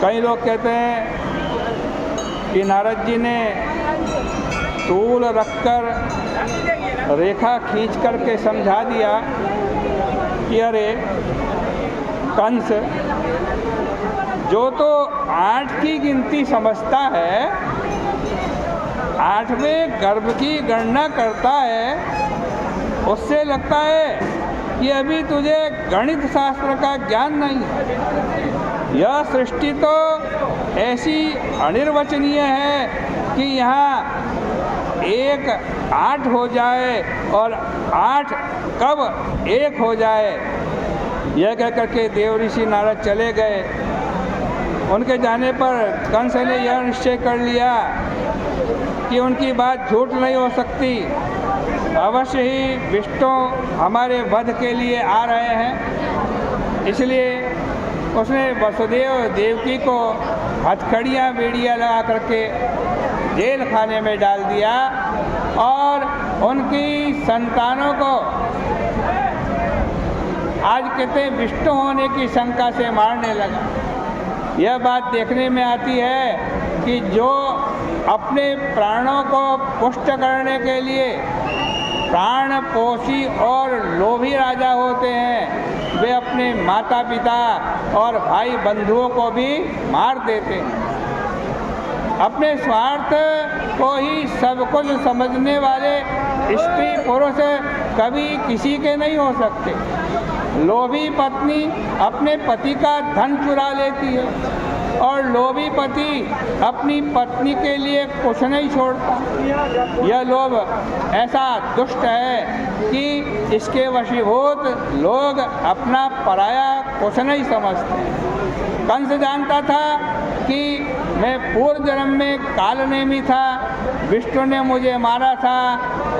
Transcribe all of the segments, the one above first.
कई लोग कहते हैं कि नारद जी ने तूल रखकर रेखा खींच कर के समझा दिया कि अरे कंस जो तो 8 की गिनती समझता है, 8वें गर्भ की गणना करता है, उससे लगता है कि अभी तुझे गणित शास्त्र का ज्ञान नहीं है। यह सृष्टि तो ऐसी अनिर्वचनीय है कि यहाँ 1 8 हो जाए और 8 कब 1 हो जाए। यह कह करके देव ऋषि नारद चले गए। उनके जाने पर कंस ने यह निश्चय कर लिया कि उनकी बात झूठ नहीं हो सकती, अवश्य ही विष्णु हमारे वध के लिए आ रहे हैं। इसलिए उसने वसुदेव देवकी को हथकड़ियाँ बेड़ियाँ लगा करके जेल खाने में डाल दिया और उनकी संतानों को आज कहते हैं विष्णु होने की शंका से मारने लगा। यह बात देखने में आती है कि जो अपने प्राणों को पुष्ट करने के लिए प्राणपोषी और लोभी राजा होते हैं, वे अपने माता पिता और भाई बंधुओं को भी मार देते हैं। अपने स्वार्थ को ही सब कुछ समझने वाले स्त्री पुरुष कभी किसी के नहीं हो सकते। लोभी पत्नी अपने पति का धन चुरा लेती है और लोभी पति अपनी पत्नी के लिए कुछ नहीं छोड़ता। यह लोभ ऐसा दुष्ट है कि इसके वशीभूत लोग अपना पराया कुछ नहीं समझते। कंस जानता था कि मैं पूर्व जन्म में कालनेमी था, विष्णु ने मुझे मारा था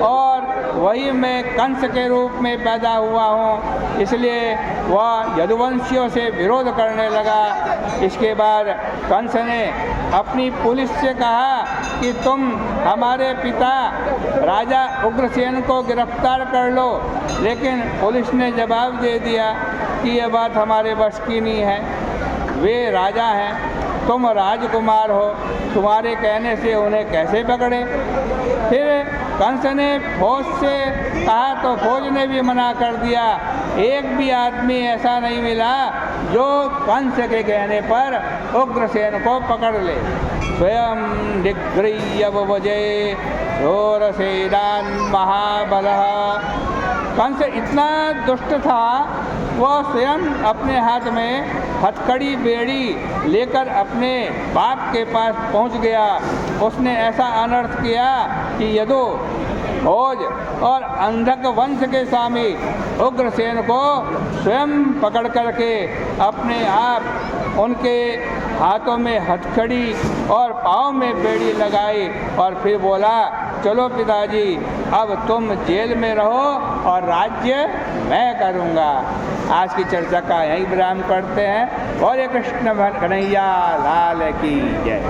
और वही मैं कंस के रूप में पैदा हुआ हूँ, इसलिए वह यदुवंशियों से विरोध करने लगा। इसके बाद कंस ने अपनी पुलिस से कहा कि तुम हमारे पिता राजा उग्रसेन को गिरफ्तार कर लो, लेकिन पुलिस ने जवाब दे दिया कि यह बात हमारे बस की नहीं है। वे राजा हैं, तुम राजकुमार हो, तुम्हारे कहने से उन्हें कैसे पकड़े। फिर कंस ने फौज से कहा तो फौज ने भी मना कर दिया। एक भी आदमी ऐसा नहीं मिला जो कंस के कहने पर उग्रसेन को पकड़ ले। स्वयं निगृह्य वजे घोरसेनान् महाबलः। कंस इतना दुष्ट था, वह स्वयं अपने हाथ में हथकड़ी बेड़ी लेकर अपने बाप के पास पहुंच गया। उसने ऐसा अनर्थ किया कि यदु भोज और अंधक वंश के स्वामी उग्रसेन को स्वयं पकड़ करके अपने आप उनके हाथों में हथकड़ी और पाँव में बेड़ी लगाई और फिर बोला, चलो पिताजी अब तुम जेल में रहो और राज्य मैं करूँगा। आज की चर्चा का यहीं विराम करते हैं। बोले कृष्ण कन्हैया लाल की जय।